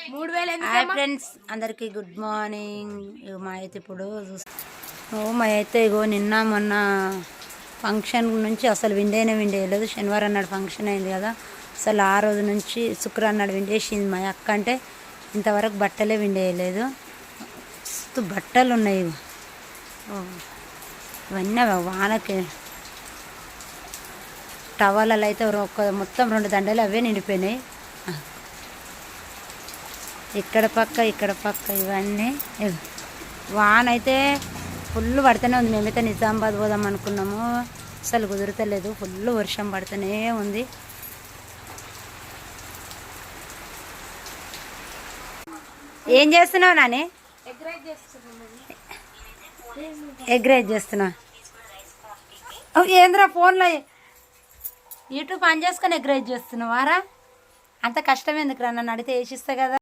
Hi friends, అందరికీ good morning. మా అయితే ఇప్పుడు మా అయితే ఇగో నిన్న మొన్న ఫంక్షన్ నుంచి అసలు విండేయలేదు. శనివారం నాడు ఫంక్షన్ అయింది కదా, అసలు ఆ రోజు నుంచి శుక్రవారం నాడు విండేసింది మా అక్క. అంటే ఇంతవరకు బట్టలే విండేయలేదు. బట్టలు ఉన్నాయి ఇవన్నీ వానకి. టవలలో అయితే మొత్తం 2 దండలు అవే నిండిపోయినాయి. ఇక్కడ పక్క ఇవన్నీ వాన అయితే ఫుల్ పడుతూనే ఉంది. మేమైతే నిజామాబాద్ పోదాం అనుకున్నాము, అసలు కుదురుతలేదు. ఫుల్ వర్షం పడుతూనే ఉంది. ఏం చేస్తున్నావు నాని? ఎగ్ రైస్ చేస్తున్నావు? ఏంద్రా ఫోన్లో యూట్యూబ్ ఆన్ చేసుకొని ఎగ్ రైస్ చేస్తున్నావారా? అంత కష్టం ఎందుకు రా? నన్ను అడిగితే వేసిస్తా కదా.